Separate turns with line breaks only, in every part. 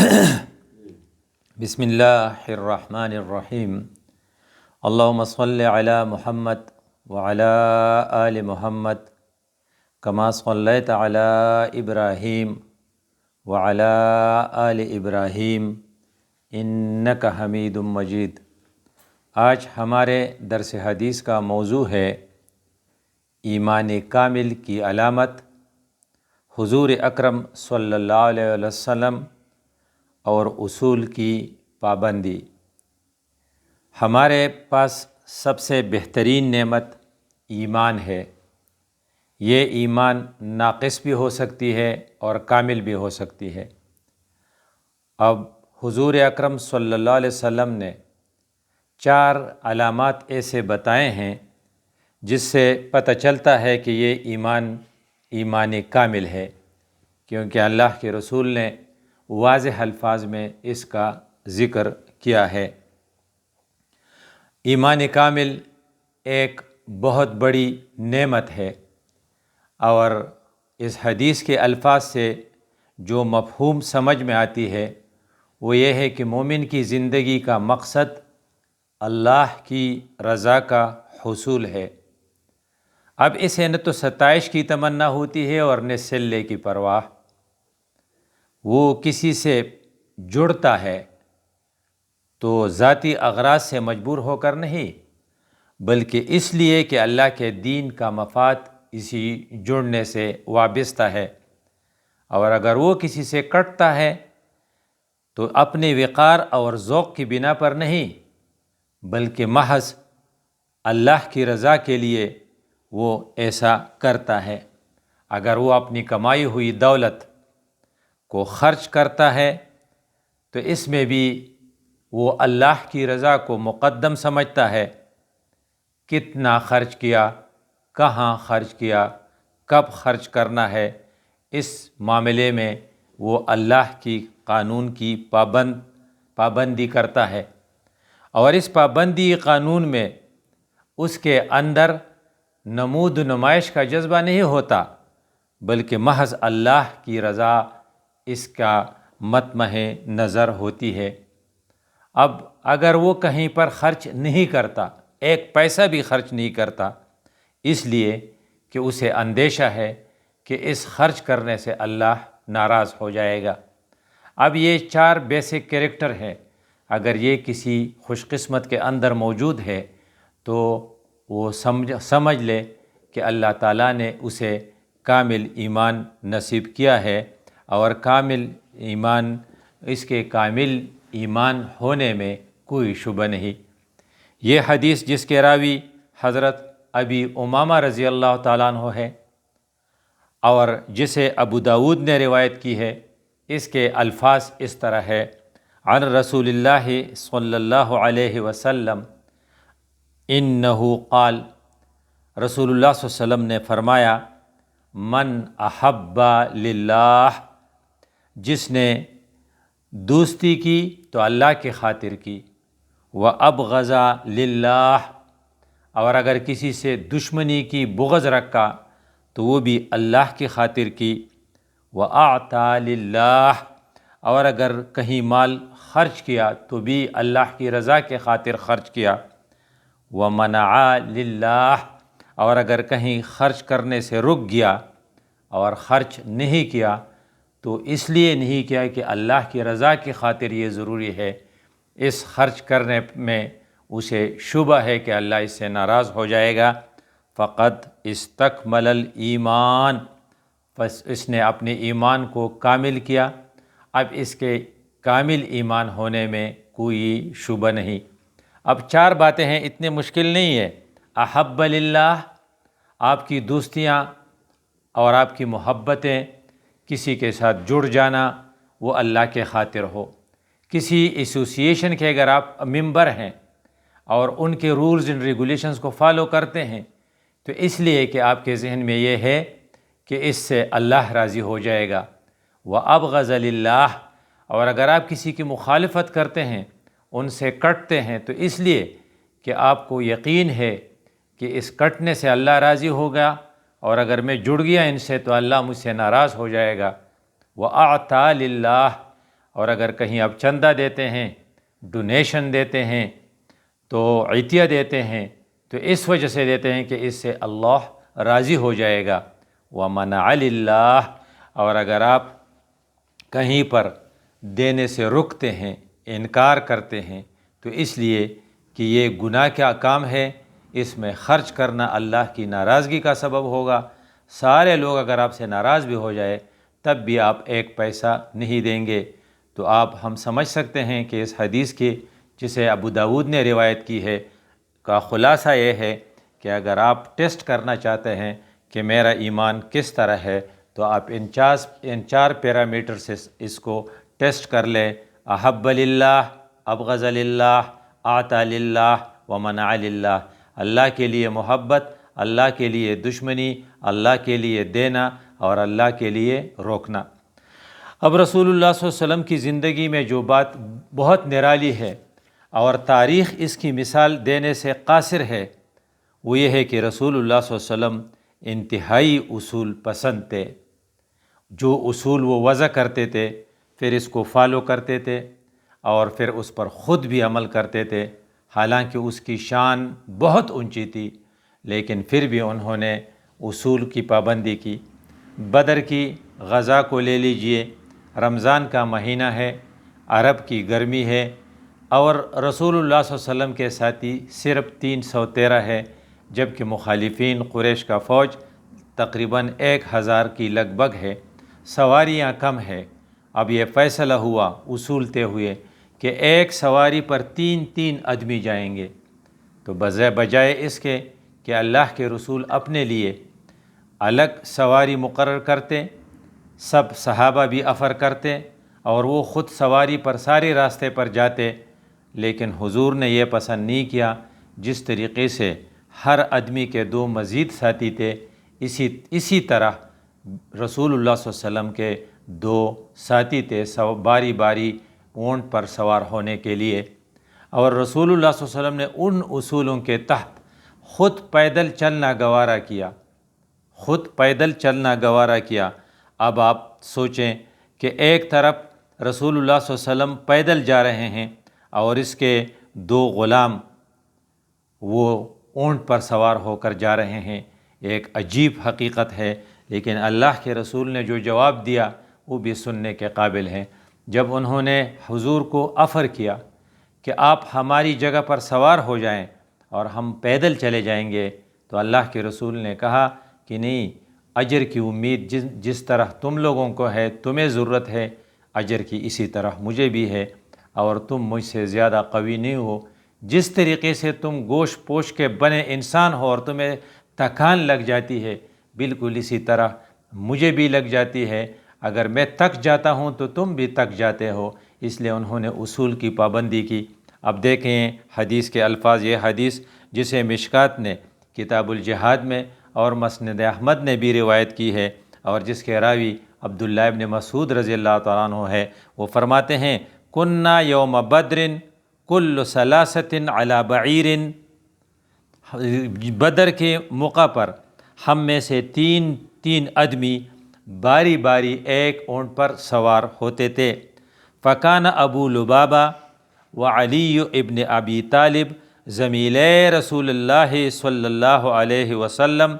بسم اللہ الرحمن الرحیم اللہم صلی علی محمد وعلی آل محمد کما صلیت علی ابراہیم وعلی آل ابراہیم انک حمید مجید۔ آج ہمارے درس حدیث کا موضوع ہے ایمان کامل کی علامت، حضور اکرم صلی اللہ علیہ وسلم اور اصول کی پابندی۔ ہمارے پاس سب سے بہترین نعمت ایمان ہے۔ یہ ایمان ناقص بھی ہو سکتی ہے اور کامل بھی ہو سکتی ہے۔ اب حضور اکرم صلی اللہ علیہ وسلم نے 4 علامات ایسے بتائے ہیں جس سے پتہ چلتا ہے کہ یہ ایمان کامل ہے، کیونکہ اللہ کے رسول نے واضح الفاظ میں اس کا ذکر کیا ہے۔ ایمان کامل ایک بہت بڑی نعمت ہے، اور اس حدیث کے الفاظ سے جو مفہوم سمجھ میں آتی ہے وہ یہ ہے کہ مومن کی زندگی کا مقصد اللہ کی رضا کا حصول ہے۔ اب اسے نہ تو ستائش کی تمنا ہوتی ہے اور نہ صلے کی پرواہ۔ وہ کسی سے جڑتا ہے تو ذاتی اغراض سے مجبور ہو کر نہیں، بلکہ اس لیے کہ اللہ کے دین کا مفاد اسی جڑنے سے وابستہ ہے۔ اور اگر وہ کسی سے کٹتا ہے تو اپنے وقار اور ذوق کی بنا پر نہیں، بلکہ محض اللہ کی رضا کے لیے وہ ایسا کرتا ہے۔ اگر وہ اپنی کمائی ہوئی دولت کو خرچ کرتا ہے تو اس میں بھی وہ اللہ کی رضا کو مقدم سمجھتا ہے۔ کتنا خرچ کیا، کہاں خرچ کیا، کب خرچ کرنا ہے، اس معاملے میں وہ اللہ کی قانون کی پابندی کرتا ہے، اور اس پابندی قانون میں اس کے اندر نمود و نمائش کا جذبہ نہیں ہوتا، بلکہ محض اللہ کی رضا اس کا مطمع نظر ہوتی ہے۔ اب اگر وہ کہیں پر خرچ نہیں کرتا، ایک پیسہ بھی خرچ نہیں کرتا، اس لیے کہ اسے اندیشہ ہے کہ اس خرچ کرنے سے اللہ ناراض ہو جائے گا۔ اب یہ 4 بیسک کریکٹر ہیں، اگر یہ کسی خوش قسمت کے اندر موجود ہے تو وہ سمجھ لے کہ اللہ تعالیٰ نے اسے کامل ایمان نصیب کیا ہے، اور کامل ایمان، اس کے کامل ایمان ہونے میں کوئی شبہ نہیں۔ یہ حدیث جس کے راوی حضرت ابی امامہ رضی اللہ تعالیٰ عنہ ہے اور جسے ابو داود نے روایت کی ہے، اس کے الفاظ اس طرح ہے: عن رسول اللہ صلی اللہ علیہ وسلم انہ قال، رسول اللہ صلی اللہ علیہ وسلم نے فرمایا: من احب للہ، جس نے دوستی کی تو اللہ کی خاطر کی، وابغض للہ، اور اگر کسی سے دشمنی کی، بغض رکھا تو وہ بھی اللہ کی خاطر کی، واعطى للہ، اور اگر کہیں مال خرچ کیا تو بھی اللہ کی رضا کے خاطر خرچ کیا، ومنع للہ، اور اگر کہیں خرچ کرنے سے رک گیا اور خرچ نہیں کیا تو اس لیے نہیں کیا کہ اللہ کی رضا کی خاطر یہ ضروری ہے، اس خرچ کرنے میں اسے شبہ ہے کہ اللہ اس سے ناراض ہو جائے گا، فقد استکمل الایمان، پس اس نے اپنے ایمان کو کامل کیا۔ اب اس کے کامل ایمان ہونے میں کوئی شبہ نہیں۔ اب 4 باتیں ہیں، اتنے مشکل نہیں ہے۔ احب للہ، آپ کی دوستیاں اور آپ کی محبتیں، کسی کے ساتھ جڑ جانا وہ اللہ کے خاطر ہو۔ کسی ایسوسییشن کے اگر آپ ممبر ہیں اور ان کے رولز اینڈ ریگولیشنز کو فالو کرتے ہیں تو اس لیے کہ آپ کے ذہن میں یہ ہے کہ اس سے اللہ راضی ہو جائے گا۔ وابغض للہ، اور اگر آپ کسی کی مخالفت کرتے ہیں، ان سے کٹتے ہیں تو اس لیے کہ آپ کو یقین ہے کہ اس کٹنے سے اللہ راضی ہوگا، اور اگر میں جڑ گیا ان سے تو اللہ مجھ سے ناراض ہو جائے گا۔ وَأَعْطَى لِلَّهِ، اور اگر کہیں آپ چندہ دیتے ہیں، ڈونیشن دیتے ہیں، تو عطیہ دیتے ہیں، تو اس وجہ سے دیتے ہیں کہ اس سے اللہ راضی ہو جائے گا۔ وَمَنَعَ لِلَّهِ، اور اگر آپ کہیں پر دینے سے رکتے ہیں، انکار کرتے ہیں، تو اس لیے کہ یہ گناہ کا کام ہے، اس میں خرچ کرنا اللہ کی ناراضگی کا سبب ہوگا۔ سارے لوگ اگر آپ سے ناراض بھی ہو جائے تب بھی آپ ایک پیسہ نہیں دیں گے۔ تو ہم سمجھ سکتے ہیں کہ اس حدیث کی، جسے ابو داود نے روایت کی ہے، کا خلاصہ یہ ہے کہ اگر آپ ٹیسٹ کرنا چاہتے ہیں کہ میرا ایمان کس طرح ہے، تو آپ ان چار پیرامیٹر سے اس کو ٹیسٹ کر لیں۔ احب للہ، ابغض للہ، اعطى للہ، ومنع للہ۔ اللہ کے لیے محبت، اللہ کے لیے دشمنی، اللہ کے لیے دینا اور اللہ کے لیے روکنا۔ اب رسول اللہ صلی اللہ علیہ وسلم کی زندگی میں جو بات بہت نرالی ہے اور تاریخ اس کی مثال دینے سے قاصر ہے، وہ یہ ہے کہ رسول اللہ صلی اللہ علیہ وسلم انتہائی اصول پسند تھے۔ جو اصول وہ وضع کرتے تھے پھر اس کو فالو کرتے تھے اور پھر اس پر خود بھی عمل کرتے تھے۔ حالانکہ اس کی شان بہت اونچی تھی، لیکن پھر بھی انہوں نے اصول کی پابندی کی۔ بدر کی غزا کو لے لیجئے، رمضان کا مہینہ ہے، عرب کی گرمی ہے، اور رسول اللہ صلی اللہ علیہ وسلم کے ساتھی صرف 313 ہے، جبکہ مخالفین قریش کا فوج تقریباً 1000 کی لگ بھگ ہے، سواریاں کم ہے۔ اب یہ فیصلہ ہوا اصول طے ہوئے کہ ایک سواری پر 3 آدمی جائیں گے۔ تو بجائے اس کے کہ اللہ کے رسول اپنے لیے الگ سواری مقرر کرتے، سب صحابہ بھی افر کرتے اور وہ خود سواری پر سارے راستے پر جاتے، لیکن حضور نے یہ پسند نہیں کیا۔ جس طریقے سے ہر آدمی کے 2 مزید ساتھی تھے، اسی طرح رسول اللہ صلی اللہ علیہ وسلم کے 2 ساتھی تھے باری باری اونٹ پر سوار ہونے کے لیے، اور رسول اللہ صلی اللہ علیہ وسلم نے ان اصولوں کے تحت خود پیدل چلنا گوارا کیا۔ اب آپ سوچیں کہ ایک طرف رسول اللہ صلی اللہ علیہ وسلم پیدل جا رہے ہیں اور اس کے 2 غلام وہ اونٹ پر سوار ہو کر جا رہے ہیں۔ ایک عجیب حقیقت ہے، لیکن اللہ کے رسول نے جو جواب دیا وہ بھی سننے کے قابل ہے۔ جب انہوں نے حضور کو افر کیا کہ آپ ہماری جگہ پر سوار ہو جائیں اور ہم پیدل چلے جائیں گے، تو اللہ کے رسول نے کہا کہ نہیں، اجر کی امید جس طرح تم لوگوں کو ہے، تمہیں ضرورت ہے اجر کی، اسی طرح مجھے بھی ہے، اور تم مجھ سے زیادہ قوی نہیں ہو۔ جس طریقے سے تم گوشت پوش کے بنے انسان ہو اور تمہیں تکان لگ جاتی ہے، بالکل اسی طرح مجھے بھی لگ جاتی ہے۔ اگر میں تک جاتا ہوں تو تم بھی تک جاتے ہو، اس لیے انہوں نے اصول کی پابندی کی۔ اب دیکھیں حدیث کے الفاظ، یہ حدیث جسے مشکات نے کتاب الجہاد میں اور مسند احمد نے بھی روایت کی ہے، اور جس کے راوی عبداللہ ابن مسعود رضی اللہ تعالیٰ عنہ ہے، وہ فرماتے ہیں کنّا یوم بدر کل ثلاثۃ علی بعیر، بدر کے موقع پر ہم میں سے 3 آدمی باری باری ایک اونٹ پر سوار ہوتے تھے۔ فکان ابو لبابہ و علی ابن ابی طالب زمیلے رسول اللہ صلی اللہ علیہ وسلم،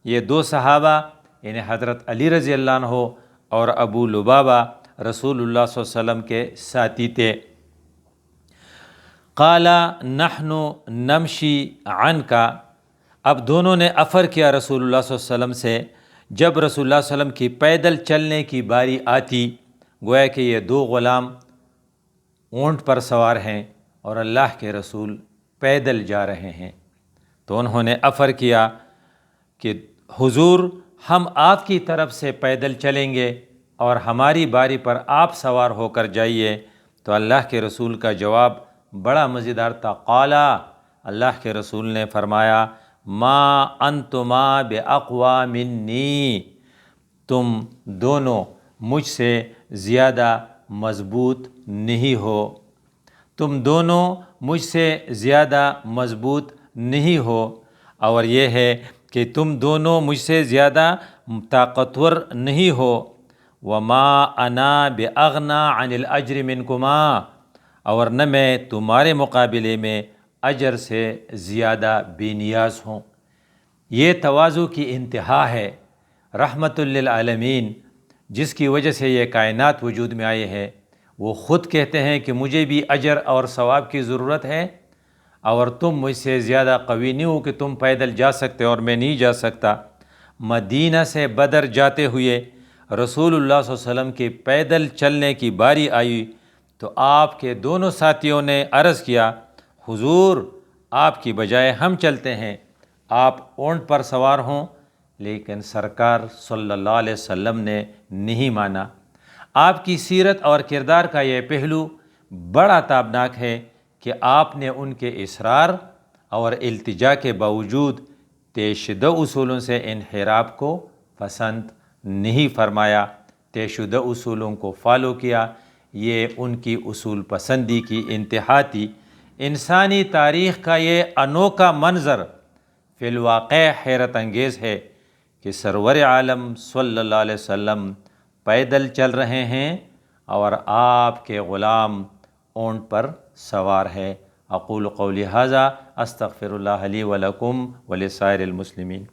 یہ 2 صحابہ یعنی حضرت علی رضی اللہ عنہ اور ابو لبابہ رسول اللہ صلی اللہ علیہ وسلم کے ساتھی تھے۔ قال نحن نمشی عنک، اب دونوں نے افر کیا رسول اللہ صلی اللہ علیہ وسلم سے۔ جب رسول اللہ صلی اللہ علیہ وسلم کی پیدل چلنے کی باری آتی، گویا کہ یہ 2 غلام اونٹ پر سوار ہیں اور اللہ کے رسول پیدل جا رہے ہیں، تو انہوں نے افر کیا کہ حضور ہم آپ کی طرف سے پیدل چلیں گے اور ہماری باری پر آپ سوار ہو کر جائیے۔ تو اللہ کے رسول کا جواب بڑا مزیدار تھا۔ قالا، اللہ کے رسول نے فرمایا ما انتما باقوی منی، تم دونوں مجھ سے زیادہ مضبوط نہیں ہو، تم دونوں مجھ سے زیادہ مضبوط نہیں ہو، اور یہ ہے کہ تم دونوں مجھ سے زیادہ طاقتور نہیں ہو۔ وما انا باغنا عن الاجر منکما، اور نہ میں تمہارے مقابلے میں اجر سے زیادہ بے نیاز ہوں۔ یہ تواضع کی انتہا ہے۔ رحمت للعالمین جس کی وجہ سے یہ کائنات وجود میں آئے ہے، وہ خود کہتے ہیں کہ مجھے بھی اجر اور ثواب کی ضرورت ہے، اور تم مجھ سے زیادہ قوی نہیں ہو کہ تم پیدل جا سکتے اور میں نہیں جا سکتا۔ مدینہ سے بدر جاتے ہوئے رسول اللہ صلی اللہ علیہ وسلم کے پیدل چلنے کی باری آئی تو آپ کے دونوں ساتھیوں نے عرض کیا، حضور آپ کی بجائے ہم چلتے ہیں، آپ اونٹ پر سوار ہوں، لیکن سرکار صلی اللہ علیہ وسلم نے نہیں مانا۔ آپ کی سیرت اور کردار کا یہ پہلو بڑا تابناک ہے کہ آپ نے ان کے اصرار اور التجا کے باوجود طے شدہ اصولوں سے انحراف کو پسند نہیں فرمایا، طے شدہ اصولوں کو فالو کیا۔ یہ ان کی اصول پسندی کی انتہا تھی۔ انسانی تاریخ کا یہ انوکھا منظر فی الواقع حیرت انگیز ہے کہ سرور عالم صلی اللہ علیہ وسلم پیدل چل رہے ہیں اور آپ کے غلام اونٹ پر سوار ہے۔ اقول قولی ھذا استغفر اللہ لی ولکم ولسائر المسلمین۔